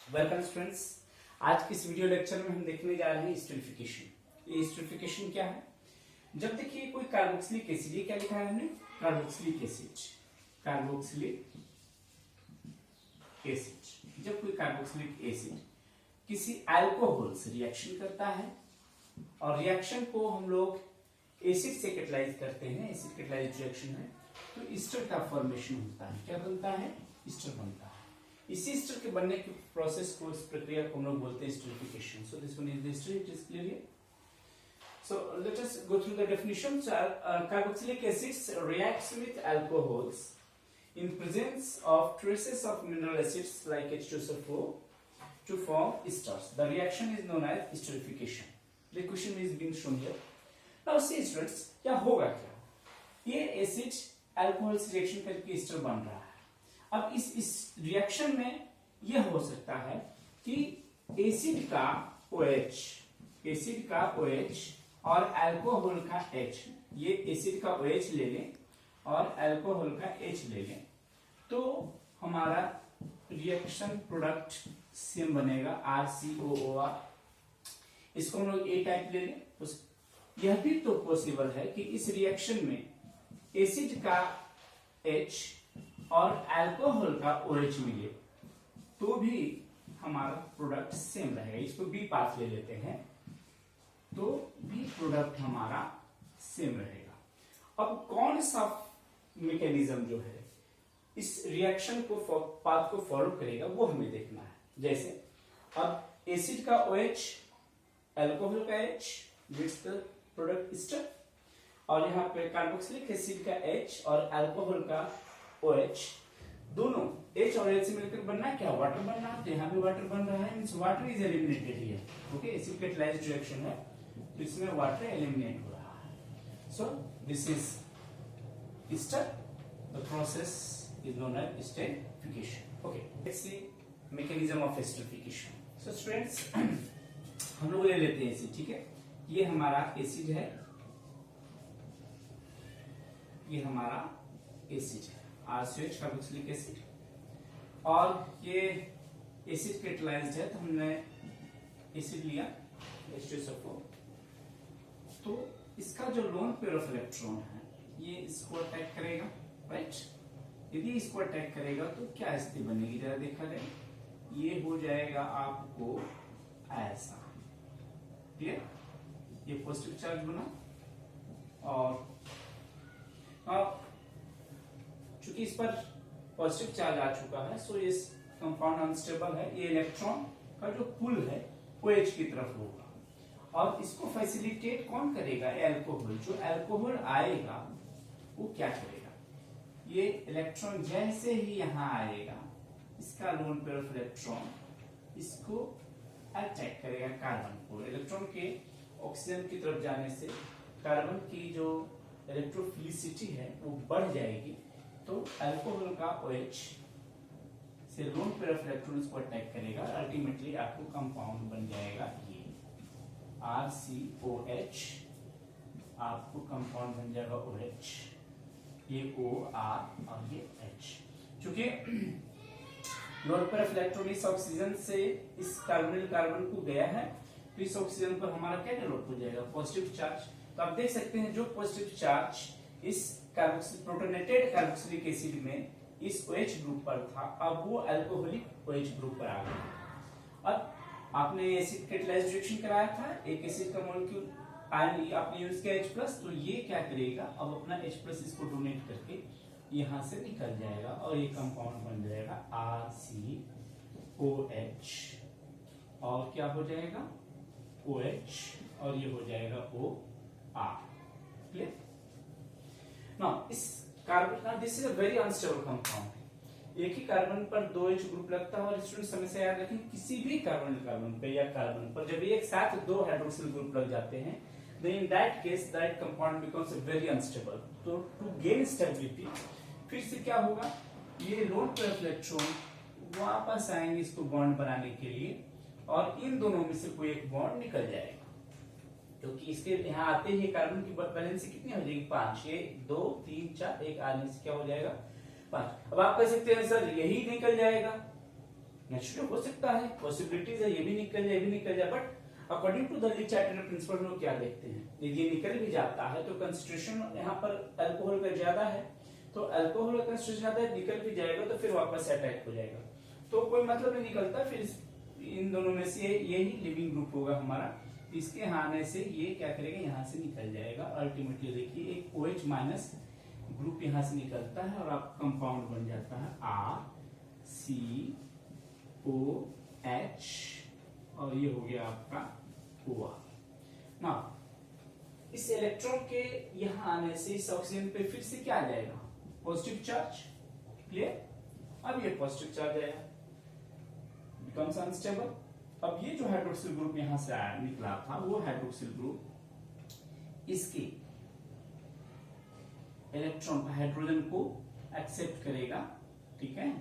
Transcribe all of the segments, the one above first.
Welcome students. आज के इस वीडियो लेक्चर में हम देखने जा रहे हैं स्टीरिफिकेशन। ये स्टीरिफिकेशन क्या है? जब देखिए कोई कार्बोक्सिलिक एसिड, ये क्या लिखा है हमने? Carboxylic acid. कार्बोक्सिलिक एसिड, जब कोई कार्बोक्सिलिक एसिड किसी अल्कोहल से रिएक्शन करता है और रिएक्शन को हम लोग एसिड से कैटलाइज करते हैं, एसिड कैटलाइज रिएक्शन है, तो ईस्टर का फॉर्मेशन होता है। क्या बनता है? ईस्टर बनता है। इसी ईस्टर के बनने की प्रोसेस को, इस प्रक्रिया को हम लोग बोलते हैं esterification. So this one is the ester, it is clear here. So let us go through the definition. So, carboxylic acids reacts with alcohols in presence of traces of mineral acids like H2SO4 to form esters. The reaction is known as esterification. The equation is being shown here. Now see students, क्या होगा क्या? ये acid alcohol से reaction करके ester बन रहा है। अब इस रिएक्शन में यह हो सकता है कि एसिड का OH और अल्कोहल का H, ये एसिड का OH ले लें और अल्कोहल का H ले लें, तो हमारा रिएक्शन प्रोडक्ट सेम बनेगा, RCOOR। इसको हम लोग A टाइप ले लें। यह भी तो पॉसिबल है कि इस रिएक्शन में एसिड का H और अल्कोहल का OH मिले तो भी हमारा प्रोडक्ट सेम रहेगा। इसको B पाथ ले लेते हैं तो भी प्रोडक्ट हमारा सेम रहेगा। अब कौन सा मैकेनिज्म जो है इस रिएक्शन को पाथ को फॉलो करेगा वो हमें देखना है। जैसे अब एसिड का OH, अल्कोहल का H gives the product Easter, और यहाँ पे कार्बोक्सिलिक एसिड का H और अल्कोहल का OH, दोनों H और H से मिलकर बनना है क्या? वाटर बनना है। तो यहाँ पे वाटर बन रहा है, means water is eliminated here. Okay, acid catalysed reaction है तो इसमें वाटर एलिमिनेट हो रहा है। So this is ester, the process is known as esterification. Okay, let's see mechanism of esterification. So students, हम लोग ले लेते हैं एसिड, ठीक है? ये हमारा एसिड है, ये हमारा एसिड है, RCOH कार्बोक्सिलिक एसिड, और ये एसिड कैटलाइज्ड है तो हमने एसिड लिया H2SO4। तो इसका जो लोन पेयर ऑफ इलेक्ट्रॉन है ये इसको अटैक करेगा, राइट? यदि इसको अटैक करेगा तो क्या स्थिति बनेगी जरा देखा जाए। ये हो जाएगा आपको ऐसा, क्लियर? ये पॉजिटिव चार्ज बना, और चूंकि इस पर पॉजिटिव चार्ज आ चुका है सो इस कंपाउंड अनस्टेबल है। ये इलेक्ट्रॉन का जो पुल है वो OH की तरफ होगा, और इसको फैसिलिटेट कौन करेगा? अल्कोहल। जो अल्कोहल आएगा वो क्या करेगा? ये इलेक्ट्रॉन जैसे ही यहां आएगा, इसका लोन पेयर ऑफ इलेक्ट्रॉन इसको अटैक करेगा कार्बन को। इलेक्ट्रॉन के ऑक्सीजन की तरफ जाने से कार्बन की जो इलेक्ट्रोफिलिसिटी है वो बढ़ जाएगी, तो अल्कोहल का OH से लोन पेयर ऑफ इलेक्ट्रॉन को अटैक करेगा, अल्टीमेटली आपको कंपाउंड बन जाएगा ये RCOH, आपको कंपाउंड बन जाएगा OH, ये OR और ये H। चूंकि लोन पेयर ऑफ इलेक्ट्रॉन इस ऑक्सीजन से इस कार्बोनिल कार्बन को गया है तो इस ऑक्सीजन पर हमारा क्या डेवलप हो जाएगा? Positive charge. तो आप देख सकते हैं जो पॉजिटिव चार्ज इस प्रोटोनेटेड कार्बोक्सिलिक एसिड में इस OH ग्रुप पर था, अब वो अल्कोहलिक OH ग्रुप पर आ गया। अब आपने एसिड कैटलाइज्ड रिएक्शन कराया था, एक एसिड का मॉलिक्यूल आयन आपने यूज किया H+, तो ये क्या करेगा? अब अपना H+ इसको डोनेट करके यहां से निकल जाएगा और ये कंपाउंड बन जाएगा RCOH, और क्या हो जाएगा? OH, और ये हो जाएगा OR। क्लियर? नाउ इस carbon, this is a very unstable compound. एक ही कार्बन पर 2 H ग्रुप लगता है, और स्टूडेंट्स हमेशा याद रखें किसी भी कार्बन पे या कार्बन पर जब एक साथ 2 हाइड्रोक्सिल ग्रुप लग जाते हैं, then in that case that compound becomes very unstable. तो to gain stability फिर से क्या होगा? ये लोन पेयर ऑफ इलेक्ट्रॉन वापस आएंगे इसको बॉन्ड बनाने के लिए, और इन दोनों में से कोई एक बॉन्ड निकल जाएगा, क्योंकि इसके यहाँ आते ही कार्बन की वैलेंसी कितनी हो जाएगी? 5। ये 2 3 4, एक आने से क्या हो जाएगा? 5। अब आप कह सकते हैं सर यही निकल जाएगा, नेचुरली हो सकता है, पॉसिबिलिटीज है, ये भी निकल जाए, ये भी निकल जाए, but according to the Le चार्टेड प्रिंसिपल लोग क्या देखते हैं, यदि ये निकल भी जाता है तो कंसंट्रेशन यहाँ पर अल्कोहल का ज्यादा है, तो अल्कोहल का कंसंट्रेशन ज्यादा है, निकल भी जाएगा तो फिर वापस अटैक हो जाएगा, तो कोई मतलब नहीं निकलता, फिर इन दोनों में से यही लिविंग ग्रुप होगा हमारा, इसके आने से ये क्या करेगा, यहाँ से निकल जाएगा। अल्टीमेटली देखिए एक OH माइनस ग्रुप यहाँ से निकलता है और आप कंपाउंड बन जाता है RCOH और ये हो गया आपका OR। ना इस इलेक्ट्रॉन के यहाँ आने से इस ऑक्सीजन पे फिर से क्या आ जाएगा, पॉजिटिव चार्ज, क्लियर। अब ये पॉजिटिव चार्ज आया, बिकम्स अनस्टेबल। अब ये जो हाइड्रोक्सिल ग्रुप यहां से आया निकला था, वो हाइड्रोक्सिल ग्रुप इसके इलेक्ट्रॉन का हाइड्रोजन को एक्सेप्ट करेगा, ठीक है,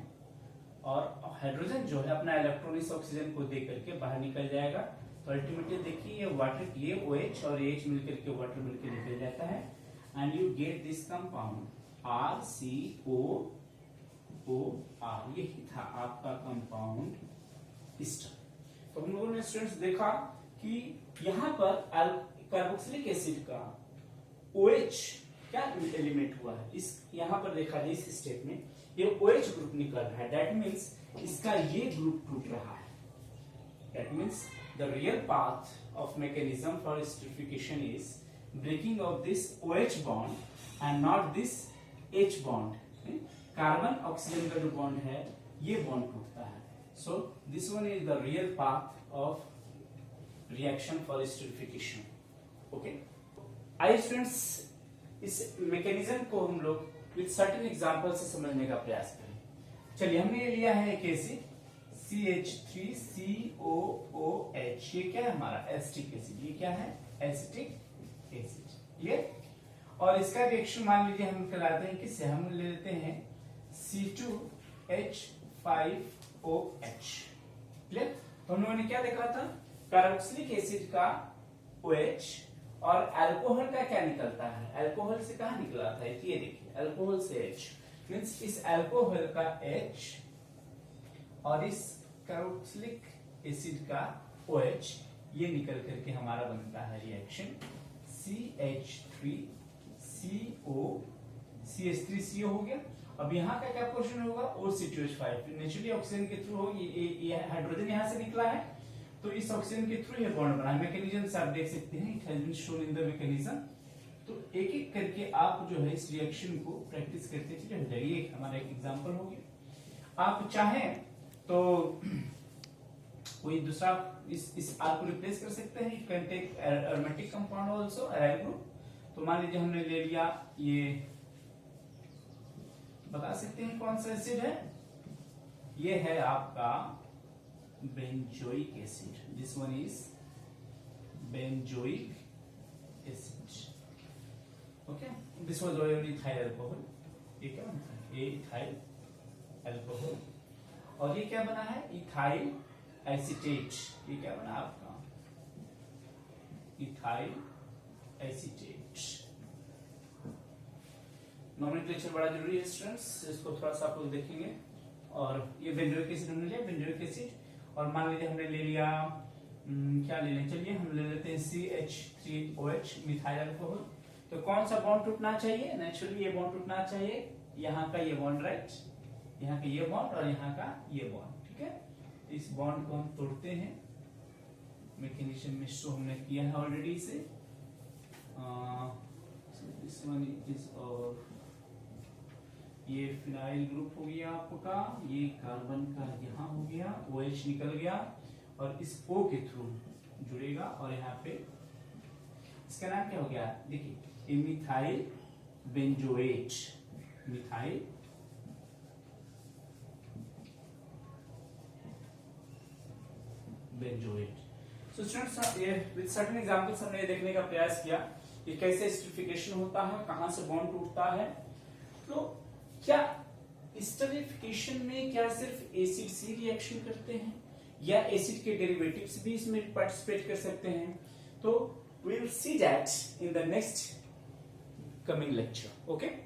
और हाइड्रोजन जो है अपना इलेक्ट्रॉन इस ऑक्सीजन को दे करके बाहर निकल जाएगा। तो अल्टीमेटली देखिए ये वाटर, ये OH और H मिलकर के वाटर मिलकर निकल जाता है, and you get this compound RCOOR। यही था आपका कंपाउंड ईस्टर। तो हम लोगों ने स्टूडेंट्स देखा कि यहाँ पर कार्बोक्सिलिक एसिड का OH क्या एलिमेंट हुआ है, इस यहाँ पर देखा जाए इस स्टेप में ये OH ग्रुप निकल रहा है, दैट मीन्स इसका ये ग्रुप टूट रहा है, that means the real path of mechanism for esterification is breaking of this OH bond and not this H bond. Carbon oxygen का जो बॉन्ड है ये बॉन्ड टूटता है, so this one is the real path of reaction for esterification. Okay, आइए students इस mechanism को हम लोग विद सर्टेन एग्जांपल से समझने का प्रयास करें। चलिए हमने ये लिया है एक एसिड CH3COOH, ये क्या है हमारा एसिटिक एसिड, ये क्या है एसिटिक एसिड, क्लियर। और इसका रिएक्शन मान लीजिए हम कराते हैं किससे, हम ले लेते हैं C2H5OH, क्लियर। तो हम लोगों ने क्या देखा था, कार्बोक्सिलिक एसिड का OH और अल्कोहल का क्या निकलता है, अल्कोहल से कहा निकला था, ये देखिए अल्कोहल से H, मींस इस अल्कोहल का H और इस कार्बोक्सिलिक एसिड का OH ये निकल करके हमारा बनता है रिएक्शन CH3CO हो गया। अब यहाँ का क्या क्वेश्चन होगा, OC2H5, नेचुरली ऑक्सीजन के थ्रू होगी, ये हाइड्रोजन यहाँ से निकला है तो इस ऑक्सीजन के थ्रू ये बॉन्ड बना है। मैकेनिज्म से आप देख सकते हैं, it has been shown in the mechanism. तो एक एक करके आप जो है इस रिएक्शन को प्रैक्टिस करते चले जाइए। ये हमारा एक एग्जांपल हो गया। आप चाहें तो कोई दूसरा इस R को रिप्लेस कर सकते हैं, it can take aromatic compound also, aryl group. तो मान लीजिए हमने ले लिया, ये बता सकते हैं कौन सा एसिड है, ये है आपका benzoic acid, this one is benzoic acid, okay. This was already ethyl alcohol, ये क्या बना है, ये इथाइल अल्कोहल, और ये क्या बना है, इथाइल एसीटेट, ये क्या बना आपका इथाइल एसीटेट। नोमेनक्लेचर बड़ा जरूरी है स्टूडेंट्स, इसको थोड़ा सा आप लोग देखेंगे। और ये बेंजोइक एसिड हमने लिया, बेंजोइक एसिड, और मान लीजिए हमने ले लिया क्या ले लें, चलिए हम ले लेते हैं CH3OH मिथाइल अल्कोहल। तो कौन सा बॉन्ड टूटना चाहिए, नेचुरली ये बॉन्ड टूटना चाहिए, यहाँ का ये बॉन्ड, राइट, यहाँ का ये बॉन्ड और यहाँ का ये बॉन्ड, ठीक है। इस बॉन्ड को हम तोड़ते हैं, मैकेनिज्म में शो हमने किया है ऑलरेडी इसे। दिस वन इज, और ये फिनाइल ग्रुप हो गया आपका, ये कार्बन का यहाँ हो गया, OH निकल गया और इस O के थ्रू जुड़ेगा, और यहाँ पे इसका नाम क्या हो गया, देखिए methyl benzoate, methyl benzoate. So students, ये विद सर्टेन एग्जांपल्स हमने ये देखने का प्रयास किया कि कैसे एस्टरिफिकेशन होता है, कहां से बॉन्ड टूटता है। तो क्या एस्टरिफिकेशन में क्या सिर्फ एसिड से रिएक्शन करते हैं या एसिड के डेरिवेटिव्स भी इसमें पार्टिसिपेट कर सकते हैं? तो we will see that in the next coming lecture, okay?